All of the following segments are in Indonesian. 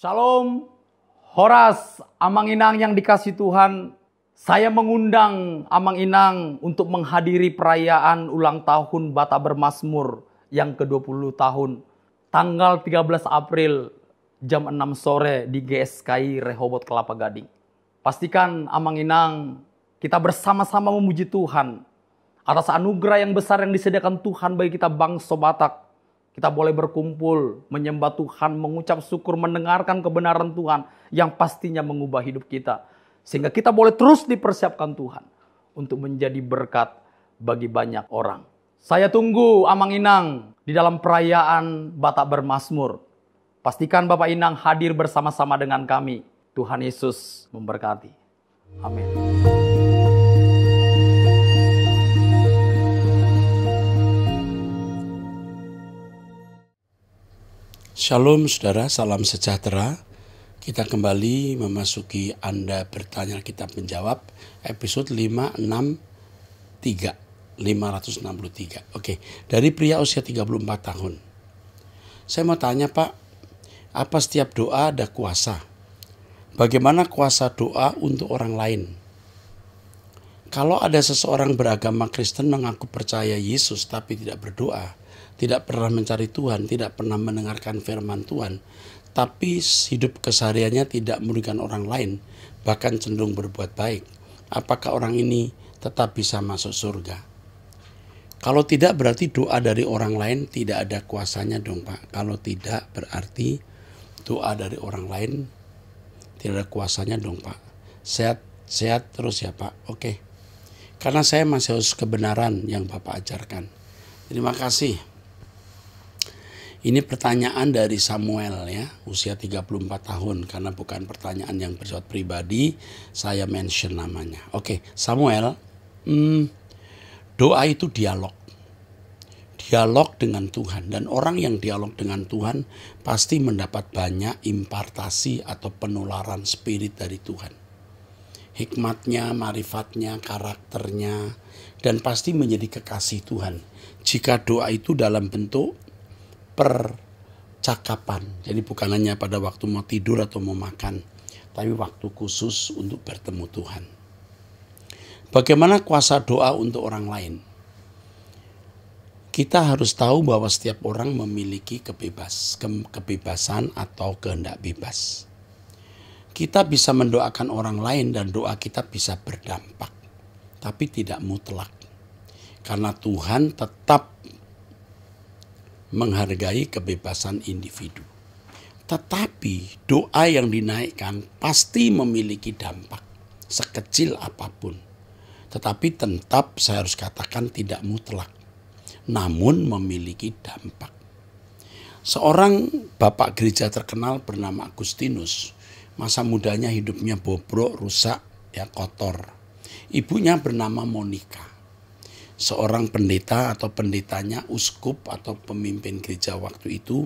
Shalom, Horas, Amang Inang yang dikasih Tuhan. Saya mengundang Amang Inang untuk menghadiri perayaan ulang tahun Bata Bermazmur yang ke-20 tahun. Tanggal 13 April jam 6 sore di GSKI Rehoboth Kelapa Gading. Pastikan Amang Inang kita bersama-sama memuji Tuhan atas anugerah yang besar yang disediakan Tuhan bagi kita bangsa Batak. Kita boleh berkumpul, menyembah Tuhan, mengucap syukur, mendengarkan kebenaran Tuhan yang pastinya mengubah hidup kita. Sehingga kita boleh terus dipersiapkan Tuhan untuk menjadi berkat bagi banyak orang. Saya tunggu Amang Inang di dalam perayaan Bata Bermazmur. Pastikan Bapak Inang hadir bersama-sama dengan kami. Tuhan Yesus memberkati. Amin. Shalom saudara, salam sejahtera. Kita kembali memasuki Anda Bertanya Kita Menjawab episode 563. Oke, dari pria usia 34 tahun. Saya mau tanya Pak, apa setiap doa ada kuasa? Bagaimana kuasa doa untuk orang lain? Kalau ada seseorang beragama Kristen mengaku percaya Yesus tapi tidak berdoa, tidak pernah mencari Tuhan, tidak pernah mendengarkan firman Tuhan, tapi hidup kesehariannya tidak merugikan orang lain, bahkan cenderung berbuat baik, apakah orang ini tetap bisa masuk surga? Kalau tidak, berarti doa dari orang lain tidak ada kuasanya dong Pak. Kalau tidak, berarti doa dari orang lain tidak ada kuasanya dong Pak. Sehat terus ya Pak. Oke. Karena saya masih harus kebenaran yang Bapak ajarkan. Terima kasih. Ini pertanyaan dari Samuel ya, usia 34 tahun. Karena bukan pertanyaan yang bersifat pribadi, saya mention namanya. Oke, Samuel, doa itu dialog. Dialog dengan Tuhan. Dan orang yang dialog dengan Tuhan pasti mendapat banyak impartasi atau penularan spirit dari Tuhan. Hikmatnya, marifatnya, karakternya, dan pasti menjadi kekasih Tuhan. Jika doa itu dalam bentuk percakapan. Jadi bukan hanya pada waktu mau tidur atau mau makan, tapi waktu khusus untuk bertemu Tuhan. Bagaimana kuasa doa untuk orang lain? Kita harus tahu bahwa setiap orang memiliki kebebasan atau kehendak bebas. Kita bisa mendoakan orang lain dan doa kita bisa berdampak, tapi tidak mutlak. Karena Tuhan tetap menghargai kebebasan individu. Tetapi doa yang dinaikkan pasti memiliki dampak sekecil apapun. Tetapi tetap saya harus katakan tidak mutlak. Namun memiliki dampak. Seorang bapak gereja terkenal bernama Agustinus. Masa mudanya hidupnya bobrok, rusak, kotor. Ibunya bernama Monica. Seorang pendeta atau pendetanya, uskup atau pemimpin gereja waktu itu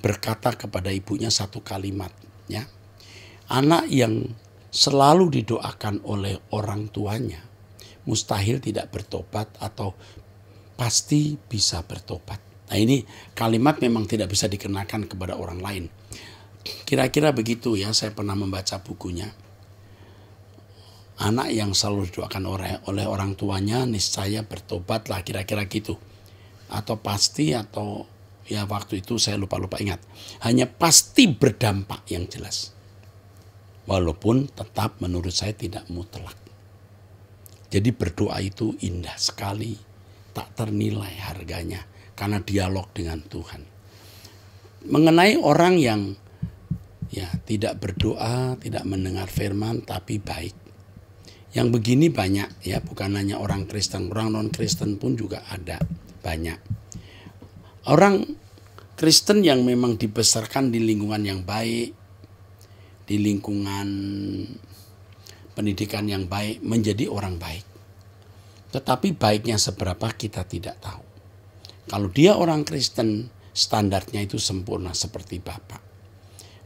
berkata kepada ibunya satu kalimat, ya. Anak yang selalu didoakan oleh orang tuanya mustahil tidak bertobat atau pasti bisa bertobat. Nah, ini kalimat memang tidak bisa dikenakan kepada orang lain. Kira-kira begitu ya, saya pernah membaca bukunya. Anak yang selalu didoakan oleh orang tuanya niscaya bertobatlah, kira-kira gitu. Atau pasti atau ya waktu itu saya lupa ingat. Hanya pasti berdampak yang jelas. Walaupun tetap menurut saya tidak mutlak. Jadi berdoa itu indah sekali. Tak ternilai harganya karena dialog dengan Tuhan. Mengenai orang yang tidak berdoa, tidak mendengar firman tapi baik. Yang begini banyak ya, bukan hanya orang Kristen, orang non-Kristen pun juga ada banyak. Orang Kristen yang memang dibesarkan di lingkungan yang baik, di lingkungan pendidikan yang baik, menjadi orang baik. Tetapi baiknya seberapa kita tidak tahu. Kalau dia orang Kristen, standarnya itu sempurna seperti Bapak.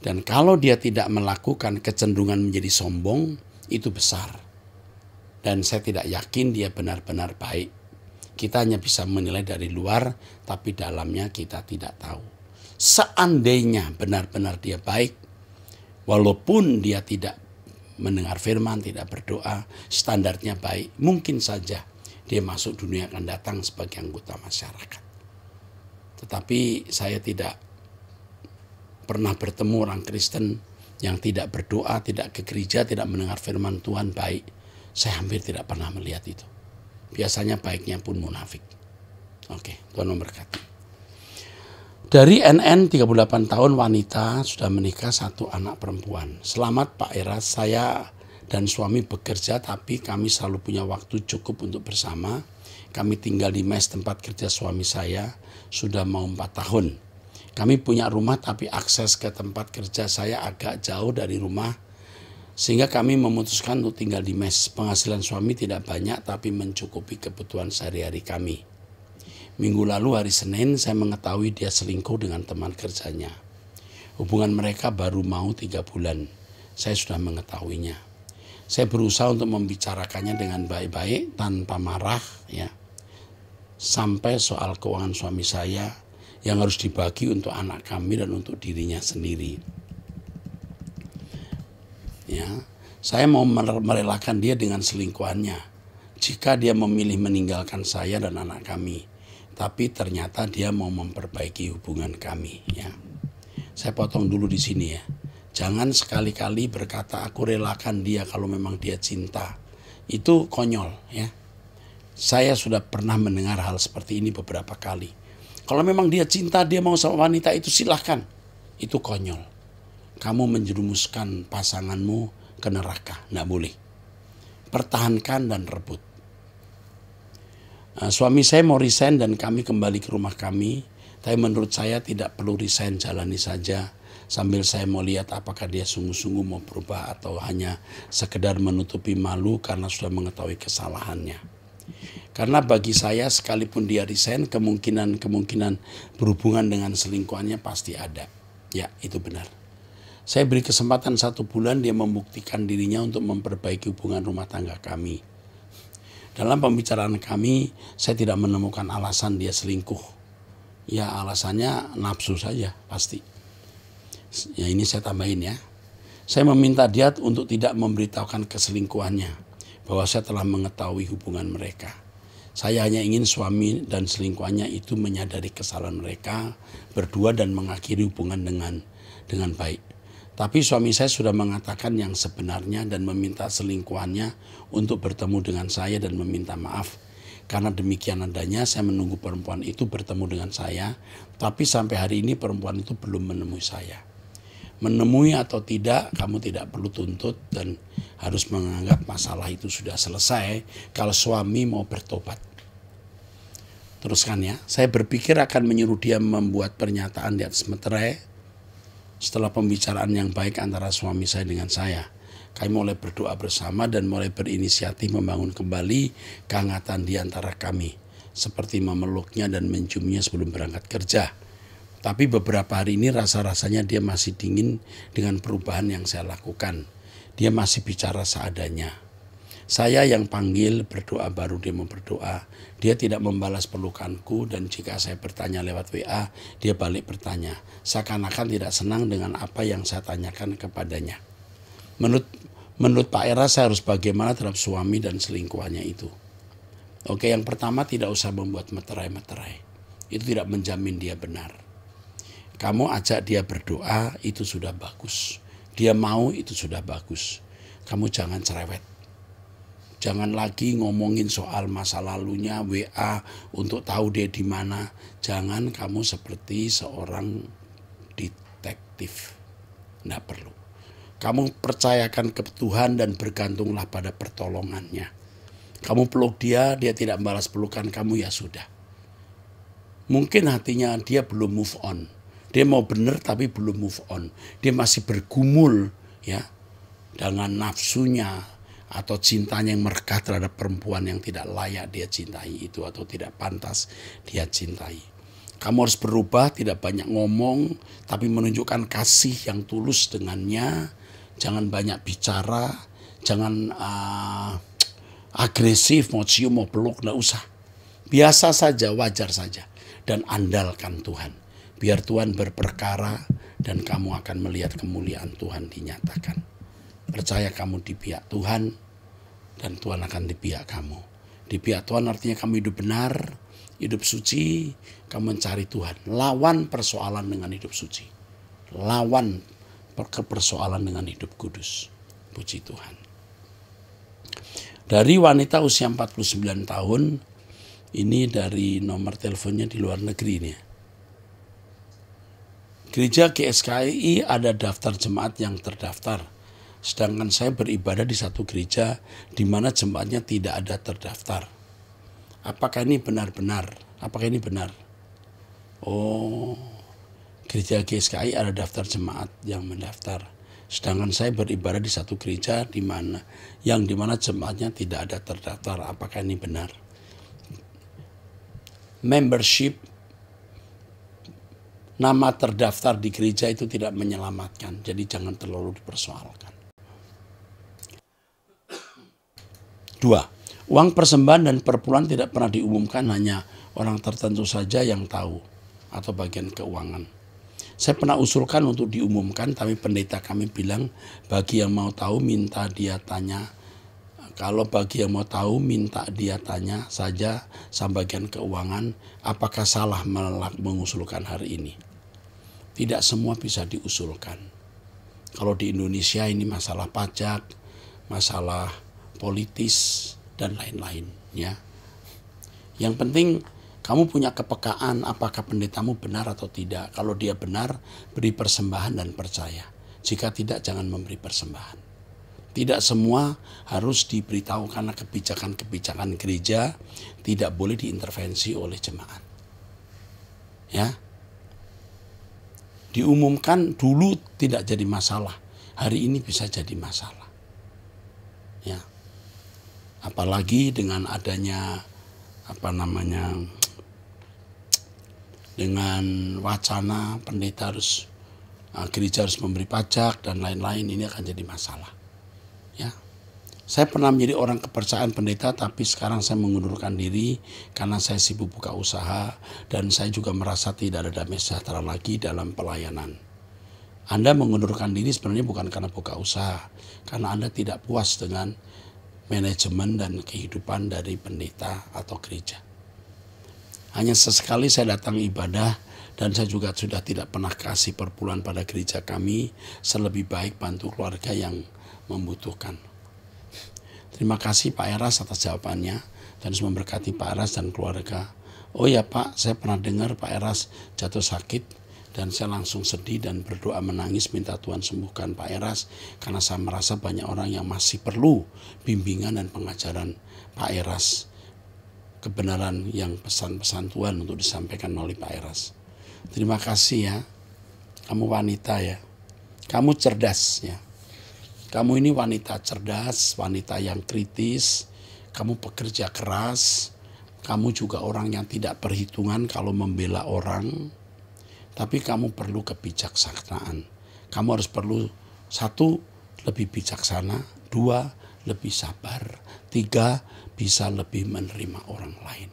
Dan kalau dia tidak melakukan kecenderungan menjadi sombong, itu besar. Dan saya tidak yakin dia benar-benar baik. Kita hanya bisa menilai dari luar, tapi dalamnya kita tidak tahu. Seandainya benar-benar dia baik, Walaupun dia tidak mendengar firman, tidak berdoa, standarnya baik, mungkin saja dia masuk dunia akan datang sebagai anggota masyarakat. Tetapi saya tidak pernah bertemu orang Kristen yang tidak berdoa, tidak ke gereja, tidak mendengar firman Tuhan baik. Saya hampir tidak pernah melihat itu. Biasanya baiknya pun munafik. Oke, Tuhan memberkati. Dari NN 38 tahun wanita sudah menikah 1 anak perempuan. Selamat Pak Eras, saya dan suami bekerja tapi kami selalu punya waktu cukup untuk bersama. Kami tinggal di mes tempat kerja suami saya sudah mau 4 tahun. Kami punya rumah tapi akses ke tempat kerja saya agak jauh dari rumah. Sehingga kami memutuskan untuk tinggal di mes. Penghasilan suami tidak banyak tapi mencukupi kebutuhan sehari-hari kami. Minggu lalu hari Senin saya mengetahui dia selingkuh dengan teman kerjanya. Hubungan mereka baru mau 3 bulan. Saya sudah mengetahuinya. Saya berusaha untuk membicarakannya dengan baik-baik tanpa marah ya. Sampai soal keuangan suami saya yang harus dibagi untuk anak kami dan untuk dirinya sendiri. Ya, saya mau merelakan dia dengan selingkuhannya. Jika dia memilih meninggalkan saya dan anak kami. Tapi ternyata dia mau memperbaiki hubungan kami ya. Saya potong dulu di sini ya. Jangan sekali-kali berkata aku relakan dia kalau memang dia cinta. Itu konyol ya. Saya sudah pernah mendengar hal seperti ini beberapa kali. Kalau memang dia cinta, dia mau sama wanita itu silahkan. Itu konyol. Kamu menjerumuskan pasanganmu ke neraka. Nggak boleh. Pertahankan dan rebut. Suami saya mau resign dan kami kembali ke rumah kami. Tapi menurut saya tidak perlu resign, jalani saja. Sambil saya mau lihat apakah dia sungguh-sungguh mau berubah atau hanya sekedar menutupi malu karena sudah mengetahui kesalahannya. Karena bagi saya sekalipun dia resign, kemungkinan berhubungan dengan selingkuhannya pasti ada. Ya, itu benar. Saya beri kesempatan 1 bulan dia membuktikan dirinya untuk memperbaiki hubungan rumah tangga kami. Dalam pembicaraan kami, saya tidak menemukan alasan dia selingkuh. Ya alasannya nafsu saja pasti. Ya ini saya tambahin ya. Saya meminta dia untuk tidak memberitahukan keselingkuhannya. Bahwa saya telah mengetahui hubungan mereka. Saya hanya ingin suami dan selingkuhannya itu menyadari kesalahan mereka berdua dan mengakhiri hubungan dengan baik. Tapi suami saya sudah mengatakan yang sebenarnya dan meminta selingkuhannya untuk bertemu dengan saya dan meminta maaf. Karena demikian adanya saya menunggu perempuan itu bertemu dengan saya. Tapi sampai hari ini perempuan itu belum menemui saya. Menemui atau tidak kamu tidak perlu tuntut dan harus menganggap masalah itu sudah selesai kalau suami mau bertobat. Teruskan ya, saya berpikir akan menyuruh dia membuat pernyataan di atas meterai. Setelah pembicaraan yang baik antara suami saya dengan saya, kami mulai berdoa bersama dan mulai berinisiatif membangun kembali kehangatan di antara kami. Seperti memeluknya dan menciumnya sebelum berangkat kerja. Tapi beberapa hari ini rasa-rasanya dia masih dingin dengan perubahan yang saya lakukan. Dia masih bicara seadanya. Saya yang panggil berdoa baru dia mau berdoa. Dia tidak membalas pelukanku dan jika saya bertanya lewat WA, dia balik bertanya. Seakan-akan tidak senang dengan apa yang saya tanyakan kepadanya. Menurut Pak Era, saya harus bagaimana terhadap suami dan selingkuhannya itu. Oke, yang pertama tidak usah membuat meterai-meterai. Itu tidak menjamin dia benar. Kamu ajak dia berdoa, itu sudah bagus. Dia mau, itu sudah bagus. Kamu jangan cerewet. Jangan lagi ngomongin soal masa lalunya, WA untuk tahu dia di mana. Jangan kamu seperti seorang detektif. Nggak perlu. Kamu percayakan ke Tuhan dan bergantunglah pada pertolongannya. Kamu peluk dia tidak balas pelukan kamu, ya sudah. Mungkin hatinya dia belum move on. Dia mau benar tapi belum move on. Dia masih bergumul ya dengan nafsunya atau cintanya yang merekah terhadap perempuan yang tidak layak dia cintai itu atau tidak pantas dia cintai. Kamu harus berubah, tidak banyak ngomong, tapi menunjukkan kasih yang tulus dengannya. Jangan banyak bicara, jangan agresif, mau cium, mau peluk, nggak usah. Biasa saja, wajar saja. Dan andalkan Tuhan. Biar Tuhan berperkara dan kamu akan melihat kemuliaan Tuhan dinyatakan. Percaya kamu di pihak Tuhan dan Tuhan akan di pihak kamu. Di pihak Tuhan artinya kamu hidup benar, hidup suci, kamu mencari Tuhan. Lawan persoalan dengan hidup suci. Lawan persoalan dengan hidup kudus. Puji Tuhan. Dari wanita usia 49 tahun, ini dari nomor teleponnya di luar negeri ini. Gereja GSKI ada daftar jemaat yang terdaftar. Sedangkan saya beribadah di satu gereja di mana jemaatnya tidak ada terdaftar. Apakah ini benar-benar? Apakah ini benar? Oh, gereja GSKI ada daftar jemaat yang mendaftar. Sedangkan saya beribadah di satu gereja di mana jemaatnya tidak ada terdaftar. Apakah ini benar? Membership, nama terdaftar di gereja itu tidak menyelamatkan. Jadi jangan terlalu dipersoalkan. 2. Uang persembahan dan perpuluhan tidak pernah diumumkan, hanya orang tertentu saja yang tahu atau bagian keuangan. Saya pernah usulkan untuk diumumkan, tapi pendeta kami bilang bagi yang mau tahu minta dia tanya. Kalau bagi yang mau tahu minta dia tanya saja sama bagian keuangan, apakah salah mengusulkan hari ini? Tidak semua bisa diusulkan. Kalau di Indonesia ini masalah pajak, masalah politis, dan lain-lain. Ya. Yang penting kamu punya kepekaan apakah pendetamu benar atau tidak. Kalau dia benar, beri persembahan dan percaya. Jika tidak, jangan memberi persembahan. Tidak semua harus diberitahu karena kebijakan-kebijakan gereja tidak boleh diintervensi oleh jemaat. Ya. Diumumkan dulu tidak jadi masalah. Hari ini bisa jadi masalah. Ya. Apalagi dengan adanya dengan wacana pendeta gereja harus memberi pajak dan lain-lain, ini akan jadi masalah. Ya. Saya pernah menjadi orang kepercayaan pendeta, tapi sekarang saya mengundurkan diri karena saya sibuk buka usaha dan saya juga merasa tidak ada damai sejahtera lagi dalam pelayanan. Anda mengundurkan diri sebenarnya bukan karena buka usaha, karena Anda tidak puas dengan manajemen dan kehidupan dari pendeta atau gereja. Hanya sesekali saya datang ibadah dan saya juga sudah tidak pernah kasih perpuluhan pada gereja kami, selebih baik bantu keluarga yang membutuhkan. Terima kasih Pak Eras atas jawabannya dan memberkati Pak Eras dan keluarga. Oh ya Pak, saya pernah dengar Pak Eras jatuh sakit dan saya langsung sedih dan berdoa menangis minta Tuhan sembuhkan Pak Eras karena saya merasa banyak orang yang masih perlu bimbingan dan pengajaran Pak Eras. Kebenaran yang pesan-pesan Tuhan untuk disampaikan oleh Pak Eras. Terima kasih ya. Kamu wanita ya. Kamu cerdas ya. Kamu ini wanita cerdas, wanita yang kritis. Kamu pekerja keras. Kamu juga orang yang tidak perhitungan kalau membela orang. Tapi kamu perlu kebijaksanaan. Kamu harus perlu 1, lebih bijaksana. 2, lebih sabar. 3, bisa lebih menerima orang lain.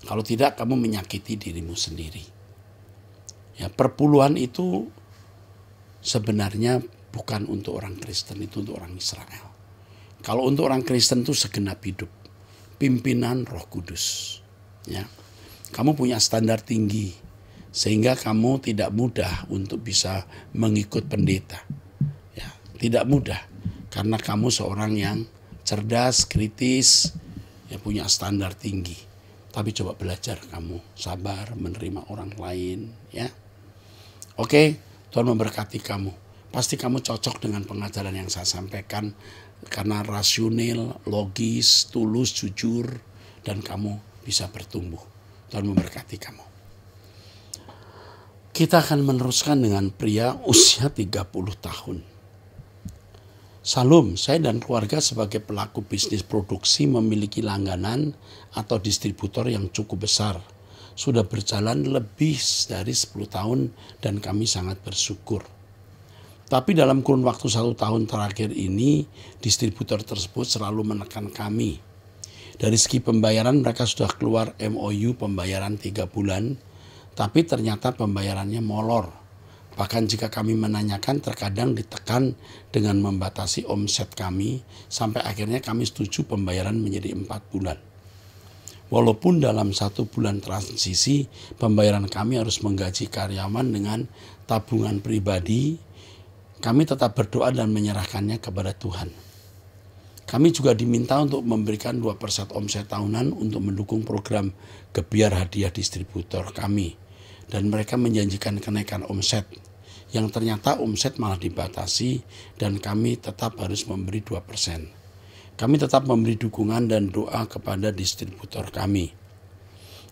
Kalau tidak, kamu menyakiti dirimu sendiri. Ya, perpuluhan itu sebenarnya bukan untuk orang Kristen, itu untuk orang Israel. Kalau untuk orang Kristen itu segenap hidup, pimpinan Roh Kudus. Ya, kamu punya standar tinggi, sehingga kamu tidak mudah untuk bisa mengikut pendeta. Ya, tidak mudah, karena kamu seorang yang cerdas, kritis, ya punya standar tinggi. Tapi coba belajar kamu sabar menerima orang lain, ya. Oke, Tuhan memberkati kamu. Pasti kamu cocok dengan pengajaran yang saya sampaikan karena rasional, logis, tulus, jujur, dan kamu bisa bertumbuh. Tuhan memberkati kamu. Kita akan meneruskan dengan pria usia 30 tahun. Salam, saya dan keluarga sebagai pelaku bisnis produksi memiliki langganan atau distributor yang cukup besar. Sudah berjalan lebih dari 10 tahun dan kami sangat bersyukur. Tapi dalam kurun waktu 1 tahun terakhir ini, distributor tersebut selalu menekan kami. Dari segi pembayaran mereka sudah keluar MOU pembayaran 3 bulan, tapi ternyata pembayarannya molor. Bahkan jika kami menanyakan, terkadang ditekan dengan membatasi omset kami, sampai akhirnya kami setuju pembayaran menjadi 4 bulan. Walaupun dalam 1 bulan transisi, pembayaran kami harus menggaji karyawan dengan tabungan pribadi, kami tetap berdoa dan menyerahkannya kepada Tuhan. Kami juga diminta untuk memberikan 2% omset tahunan untuk mendukung program Gebiar Hadiah Distributor kami. Dan mereka menjanjikan kenaikan omset, yang ternyata omset malah dibatasi dan kami tetap harus memberi 2%. Kami tetap memberi dukungan dan doa kepada distributor kami.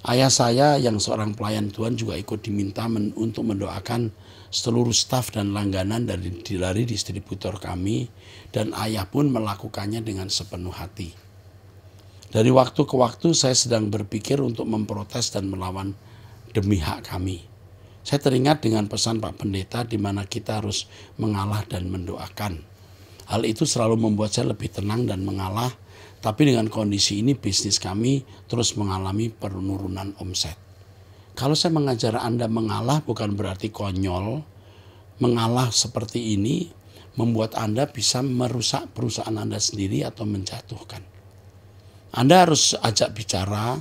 Ayah saya yang seorang pelayan Tuhan juga ikut diminta untuk mendoakan seluruh staf dan langganan dari distributor kami, dan ayah pun melakukannya dengan sepenuh hati. Dari waktu ke waktu saya sedang berpikir untuk memprotes dan melawan demi hak kami. Saya teringat dengan pesan Pak Pendeta di mana kita harus mengalah dan mendoakan. Hal itu selalu membuat saya lebih tenang dan mengalah, tapi dengan kondisi ini bisnis kami terus mengalami penurunan omset. Kalau saya mengajar Anda mengalah bukan berarti konyol. Mengalah seperti ini membuat Anda bisa merusak perusahaan Anda sendiri atau menjatuhkan. Anda harus ajak bicara,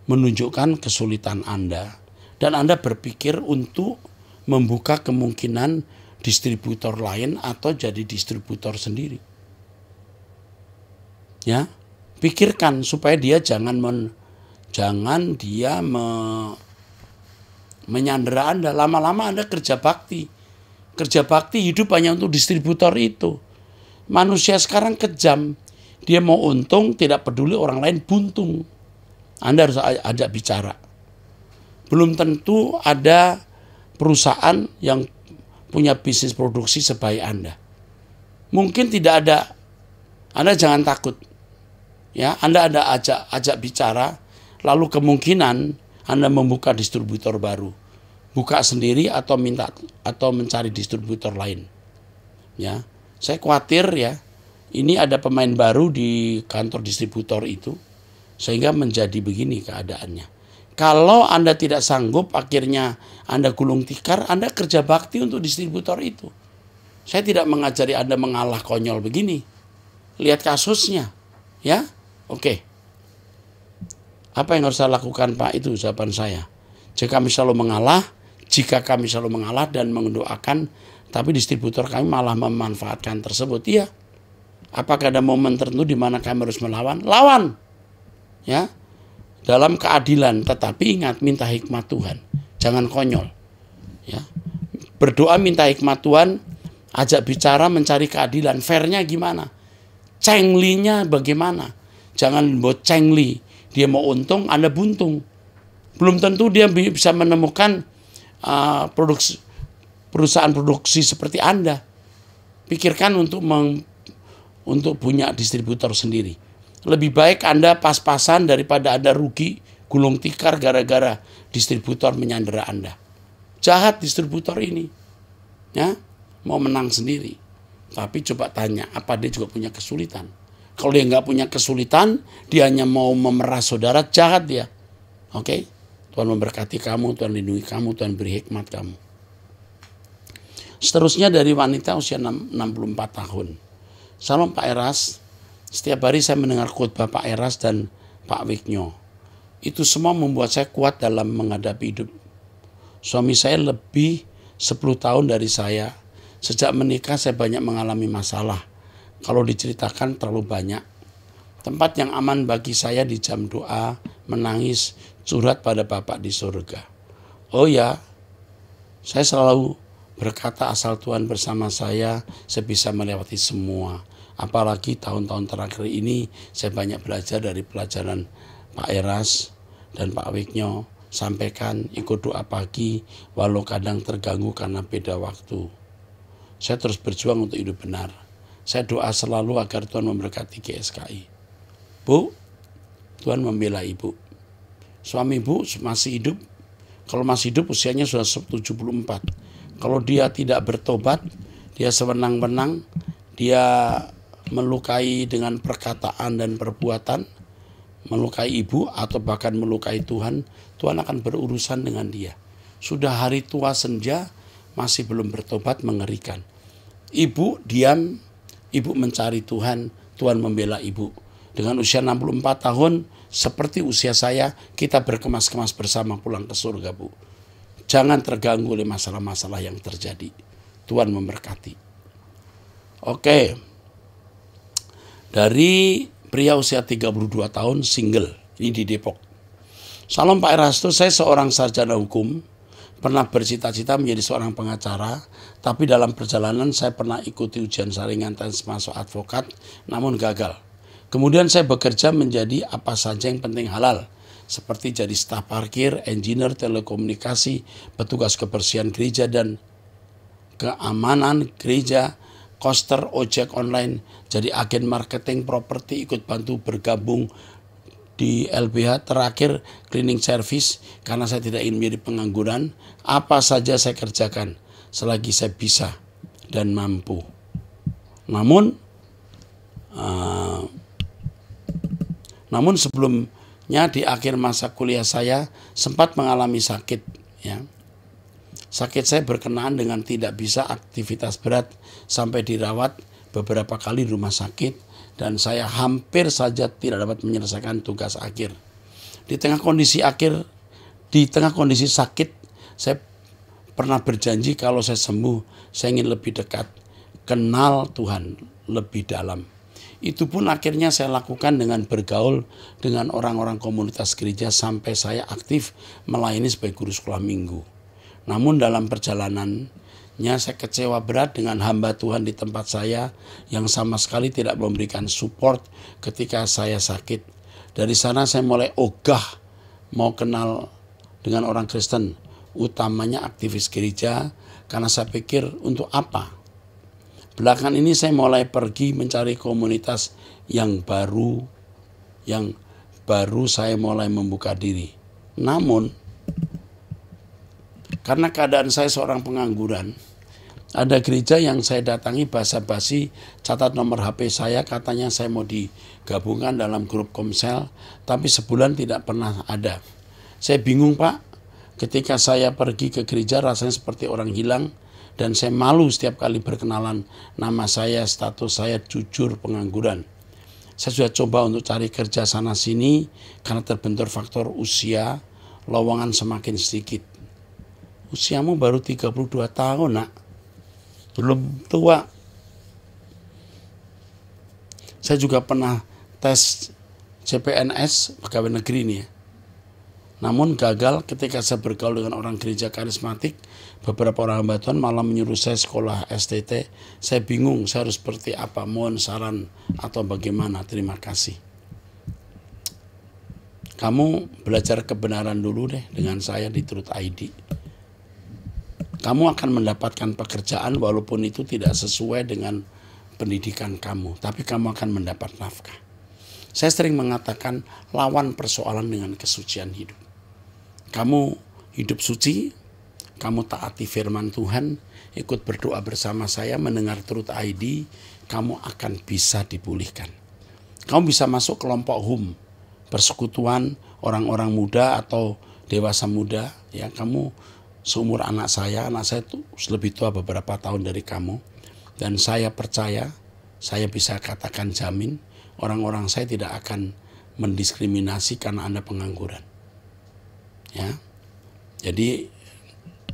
menunjukkan kesulitan Anda, dan Anda berpikir untuk membuka kemungkinan distributor lain atau jadi distributor sendiri. Ya, pikirkan supaya dia menyandera Anda. Lama-lama Anda kerja bakti. Kerja bakti hidup hanya untuk distributor itu. Manusia sekarang kejam. Dia mau untung, tidak peduli orang lain buntung. Anda harus ajak bicara. Belum tentu ada perusahaan yang punya bisnis produksi sebaik Anda. Mungkin tidak ada. Anda jangan takut. Ya, Anda ada ajak bicara, lalu kemungkinan Anda membuka distributor baru. Buka sendiri atau mencari distributor lain. Ya, saya khawatir ya. Ini ada pemain baru di kantor distributor itu, sehingga menjadi begini keadaannya. Kalau Anda tidak sanggup, akhirnya Anda gulung tikar, Anda kerja bakti untuk distributor itu. Saya tidak mengajari Anda mengalah konyol begini. Lihat kasusnya. Ya, oke. Apa yang harus saya lakukan, Pak? Itu jawaban saya. Jika kami selalu mengalah dan mendoakan, tapi distributor kami malah memanfaatkan tersebut, iya. Apakah ada momen tertentu di mana kami harus melawan? Lawan. Ya. Dalam keadilan, tetapi ingat, minta hikmat Tuhan. Jangan konyol. Ya. Berdoa minta hikmat Tuhan, ajak bicara mencari keadilan. Fairnya gimana? Cenglinya bagaimana? Jangan buat cengli. Dia mau untung, Anda buntung. Belum tentu dia bisa menemukan perusahaan produksi seperti Anda. Pikirkan untuk punya distributor sendiri. Lebih baik Anda pas-pasan daripada Anda rugi gulung tikar gara-gara distributor menyandera Anda. Jahat distributor ini. Ya, mau menang sendiri. Tapi coba tanya, apa dia juga punya kesulitan? Kalau dia nggak punya kesulitan, dia hanya mau memeras saudara, jahat dia. Oke? Tuhan memberkati kamu, Tuhan lindungi kamu, Tuhan beri hikmat kamu. Seterusnya dari wanita usia 64 tahun. Salam Pak Eras. Setiap hari saya mendengar khotbah Pak Eras dan Pak Wignyo. Itu semua membuat saya kuat dalam menghadapi hidup. Suami saya lebih 10 tahun dari saya. Sejak menikah saya banyak mengalami masalah. Kalau diceritakan terlalu banyak. Tempat yang aman bagi saya di jam doa, menangis, curhat pada Bapak di surga. Oh ya, saya selalu berkata asal Tuhan bersama saya bisa melewati semua. Apalagi tahun-tahun terakhir ini saya banyak belajar dari pelajaran Pak Eras dan Pak Wignyo. Sampaikan, ikut doa pagi, walau kadang terganggu karena beda waktu. Saya terus berjuang untuk hidup benar. Saya doa selalu agar Tuhan memberkati GSKI. Bu, Tuhan membela ibu. Suami ibu masih hidup. Kalau masih hidup usianya sudah 74. Kalau dia tidak bertobat, dia sewenang-wenang, dia melukai dengan perkataan dan perbuatan, melukai ibu atau bahkan melukai Tuhan, Tuhan akan berurusan dengan dia. Sudah hari tua senja, masih belum bertobat mengerikan. Ibu diam, ibu mencari Tuhan, Tuhan membela ibu. Dengan usia 64 tahun, seperti usia saya, kita berkemas-kemas bersama pulang ke surga, Bu. Jangan terganggu oleh masalah-masalah yang terjadi. Tuhan memberkati. Oke. Dari pria usia 32 tahun, single. Ini di Depok. Salam Pak Erasto, saya seorang sarjana hukum. Pernah bercita-cita menjadi seorang pengacara, tapi dalam perjalanan saya pernah ikuti ujian saringan tes masuk advokat, namun gagal. Kemudian saya bekerja menjadi apa saja yang penting halal, seperti jadi staf parkir, engineer telekomunikasi, petugas kebersihan gereja dan keamanan gereja, koster ojek online, jadi agen marketing properti, ikut bantu bergabung di LBH, terakhir cleaning service karena saya tidak ingin menjadi pengangguran. Apa saja saya kerjakan selagi saya bisa dan mampu. Namun sebelumnya di akhir masa kuliah saya sempat mengalami sakit, ya. Sakit saya berkenaan dengan tidak bisa aktivitas berat sampai dirawat beberapa kali di rumah sakit dan saya hampir saja tidak dapat menyelesaikan tugas akhir. Di tengah kondisi sakit, saya pernah berjanji kalau saya sembuh, saya ingin lebih dekat, kenal Tuhan lebih dalam. Itu pun akhirnya saya lakukan dengan bergaul dengan orang-orang komunitas gereja sampai saya aktif melayani sebagai guru sekolah minggu. Namun dalam perjalanannya saya kecewa berat dengan hamba Tuhan di tempat saya yang sama sekali tidak memberikan support ketika saya sakit. Dari sana saya mulai ogah mau kenal dengan orang Kristen, utamanya aktivis gereja, karena saya pikir untuk apa? Belakangan ini saya mulai pergi mencari komunitas yang baru saya mulai membuka diri. Namun karena keadaan saya seorang pengangguran, ada gereja yang saya datangi basa-basi, catat nomor HP saya, katanya saya mau digabungkan dalam grup Komsel, tapi sebulan tidak pernah ada. Saya bingung, Pak, ketika saya pergi ke gereja rasanya seperti orang hilang, dan saya malu setiap kali berkenalan nama saya, status saya jujur pengangguran. Saya sudah coba untuk cari kerja sana sini, karena terbentur faktor usia, lowongan semakin sedikit. Usiamu baru 32 tahun, Nak. Belum tua. Saya juga pernah tes CPNS, pegawai negeri ini ya. Namun gagal ketika saya bergaul dengan orang gereja karismatik. Beberapa orang hamba Tuhan malah menyuruh saya sekolah STT. Saya bingung saya harus seperti apa, mohon saran atau bagaimana. Terima kasih. Kamu belajar kebenaran dulu deh dengan saya di Truth ID. Kamu akan mendapatkan pekerjaan walaupun itu tidak sesuai dengan pendidikan kamu, tapi kamu akan mendapat nafkah. Saya sering mengatakan lawan persoalan dengan kesucian hidup. Kamu hidup suci, kamu taati firman Tuhan, ikut berdoa bersama saya, mendengar Truth ID, kamu akan bisa dipulihkan. Kamu bisa masuk kelompok HUM, persekutuan orang-orang muda atau dewasa muda, ya. Kamu seumur anak saya itu lebih tua beberapa tahun dari kamu. Dan saya percaya, saya bisa katakan jamin, orang-orang saya tidak akan mendiskriminasi karena Anda pengangguran. Ya. Jadi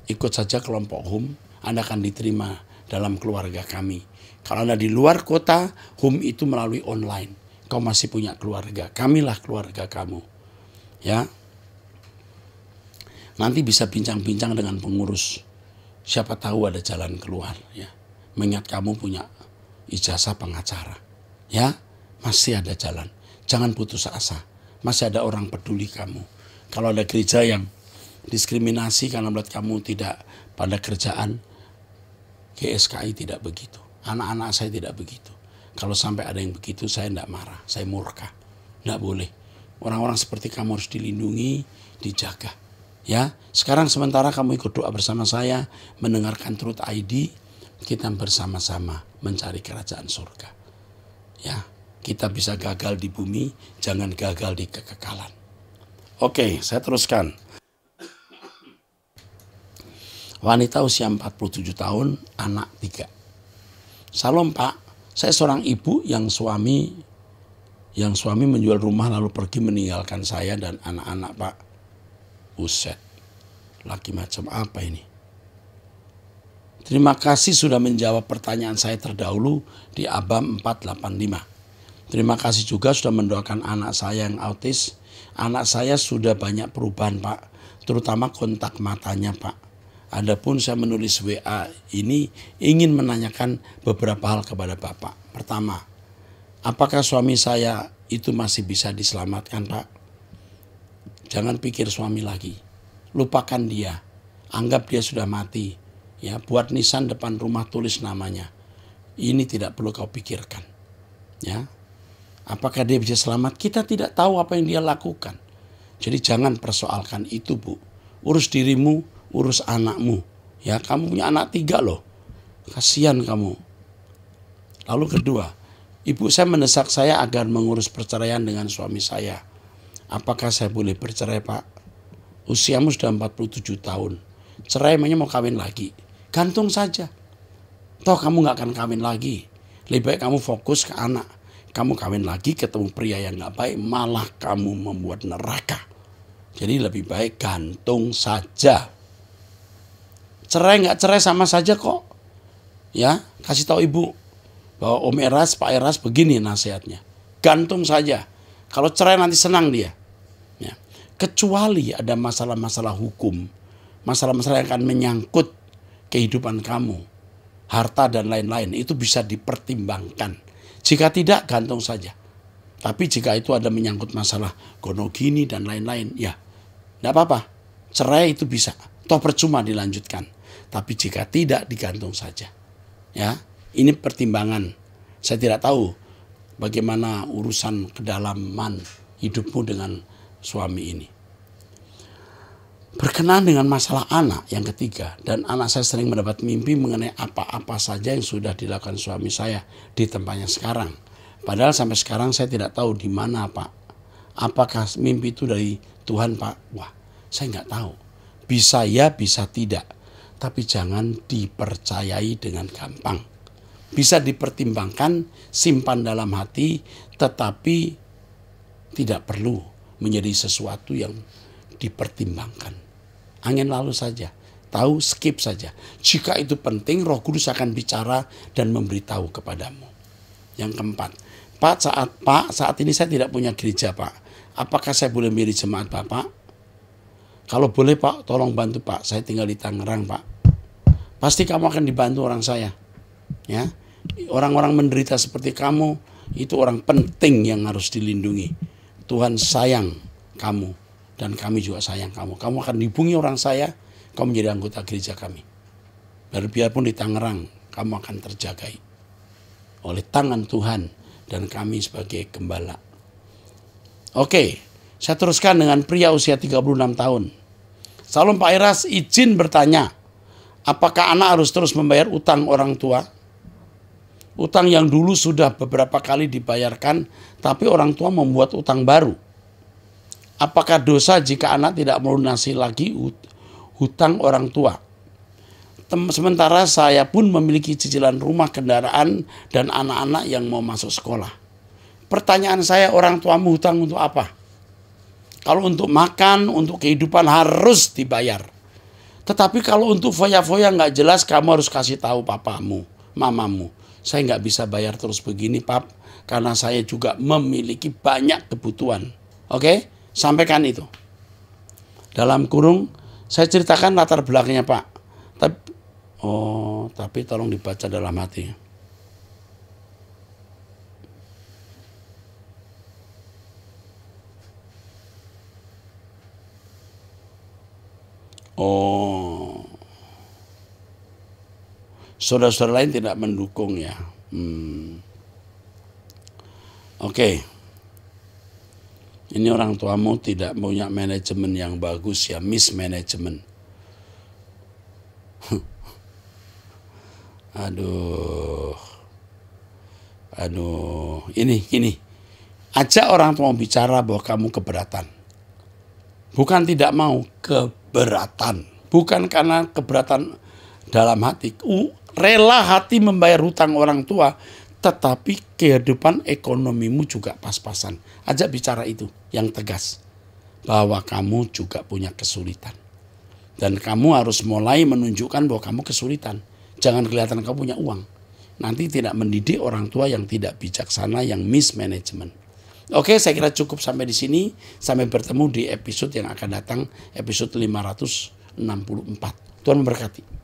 ikut saja kelompok HUM, Anda akan diterima dalam keluarga kami. Kalau Anda di luar kota, HUM itu melalui online. Kau masih punya keluarga, kamilah keluarga kamu. Ya. Nanti bisa bincang-bincang dengan pengurus. Siapa tahu ada jalan keluar, ya. Mengingat kamu punya ijazah pengacara. Ya, masih ada jalan. Jangan putus asa. Masih ada orang peduli kamu. Kalau ada gereja yang diskriminasi karena melihat kamu tidak pada kerjaan, GSKI tidak begitu. Anak-anak saya tidak begitu. Kalau sampai ada yang begitu, saya tidak marah. Saya murka. Tidak boleh. Orang-orang seperti kamu harus dilindungi, dijaga. Ya, sekarang sementara kamu ikut doa bersama saya, mendengarkan Truth ID, kita bersama-sama mencari kerajaan surga. Ya, kita bisa gagal di bumi, jangan gagal di kekekalan. Oke, saya teruskan. Wanita usia 47 tahun, anak 3. Salam Pak, saya seorang ibu yang suami menjual rumah lalu pergi meninggalkan saya dan anak-anak Pak. Buset, laki macam apa ini? Terima kasih sudah menjawab pertanyaan saya terdahulu di Abam 485. Terima kasih juga sudah mendoakan anak saya yang autis. Anak saya sudah banyak perubahan Pak, terutama kontak matanya Pak. Adapun saya menulis WA ini ingin menanyakan beberapa hal kepada Bapak. Pertama, apakah suami saya itu masih bisa diselamatkan Pak? Jangan pikir suami lagi. Lupakan dia. Anggap dia sudah mati. Ya, buat nisan depan rumah, tulis namanya. Ini tidak perlu kau pikirkan. Ya. Apakah dia bisa selamat? Kita tidak tahu apa yang dia lakukan. Jadi jangan persoalkan itu, Bu. Urus dirimu, urus anakmu. Ya, kamu punya anak 3 loh. Kasihan kamu. Lalu kedua, ibu saya mendesak saya agar mengurus perceraian dengan suami saya. Apakah saya boleh bercerai Pak? Usiamu sudah 47 tahun. Cerai emangnya mau kawin lagi? Gantung saja. Toh kamu gak akan kawin lagi. Lebih baik kamu fokus ke anak. Kamu kawin lagi ketemu pria yang gak baik, malah kamu membuat neraka. Jadi lebih baik gantung saja. Cerai gak cerai sama saja kok. Ya, kasih tahu ibu bahwa Om Eras, Pak Eras begini nasihatnya. Gantung saja. Kalau cerai nanti senang dia. Ya. Kecuali ada masalah-masalah hukum, masalah-masalah yang akan menyangkut kehidupan kamu, harta dan lain-lain, itu bisa dipertimbangkan. Jika tidak, gantung saja. Tapi jika itu ada menyangkut masalah gonogini dan lain-lain, ya tidak apa-apa. Cerai itu bisa. Toh percuma dilanjutkan. Tapi jika tidak, digantung saja. Ya, ini pertimbangan. Saya tidak tahu bagaimana urusan kedalaman hidupmu dengan suami ini. Berkenaan dengan masalah anak yang ketiga, dan anak saya sering mendapat mimpi mengenai apa-apa saja yang sudah dilakukan suami saya di tempatnya sekarang. Padahal sampai sekarang saya tidak tahu di mana Pak. Apakah mimpi itu dari Tuhan Pak? Wah, saya nggak tahu. Bisa ya, bisa tidak. Tapi jangan dipercayai dengan gampang. Bisa dipertimbangkan, simpan dalam hati, tetapi tidak perlu menjadi sesuatu yang dipertimbangkan. Angin lalu saja. Tahu, skip saja. Jika itu penting, Roh Kudus akan bicara dan memberitahu kepadamu. Yang keempat, Pak, saat ini saya tidak punya gereja Pak. Apakah saya boleh milih jemaat Bapak? Kalau boleh Pak, tolong bantu Pak. Saya tinggal di Tangerang Pak. Pasti kamu akan dibantu orang saya. Ya, orang-orang menderita seperti kamu itu orang penting yang harus dilindungi. Tuhan sayang kamu dan kami juga sayang kamu. Kamu akan dihubungi orang saya, kamu menjadi anggota gereja kami. Biarpun di Tangerang, kamu akan terjagai oleh tangan Tuhan dan kami sebagai gembala. Oke, saya teruskan dengan pria usia 36 tahun. Salam Pak Eras, izin bertanya, apakah anak harus terus membayar utang orang tua? Utang yang dulu sudah beberapa kali dibayarkan, tapi orang tua membuat utang baru. Apakah dosa jika anak tidak melunasi lagi hutang orang tua? Sementara saya pun memiliki cicilan rumah, kendaraan, dan anak-anak yang mau masuk sekolah. Pertanyaan saya, orang tuamu hutang untuk apa? Kalau untuk makan, untuk kehidupan harus dibayar. Tetapi kalau untuk foya-foya nggak jelas, kamu harus kasih tahu papamu, mamamu. Saya nggak bisa bayar terus begini, Pap, karena saya juga memiliki banyak kebutuhan. Oke, sampaikan itu. Dalam kurung, saya ceritakan latar belakangnya, Pak. Tapi tolong dibaca dalam hati. Saudara-saudara lain tidak mendukung ya. Oke. Ini orang tuamu tidak punya manajemen yang bagus ya, mismanagement. Aduh, ini. Ajak orang tua bicara bahwa kamu keberatan. Bukan tidak mau, keberatan. Bukan karena keberatan dalam hati. Rela hati membayar hutang orang tua, tetapi kehidupan ekonomimu juga pas-pasan. Ajak bicara itu yang tegas. Bahwa kamu juga punya kesulitan. Dan kamu harus mulai menunjukkan bahwa kamu kesulitan. Jangan kelihatan kamu punya uang. Nanti tidak mendidik orang tua yang tidak bijaksana, yang mismanagement. Oke, saya kira cukup sampai di sini. Sampai bertemu di episode yang akan datang, episode 564. Tuhan memberkati.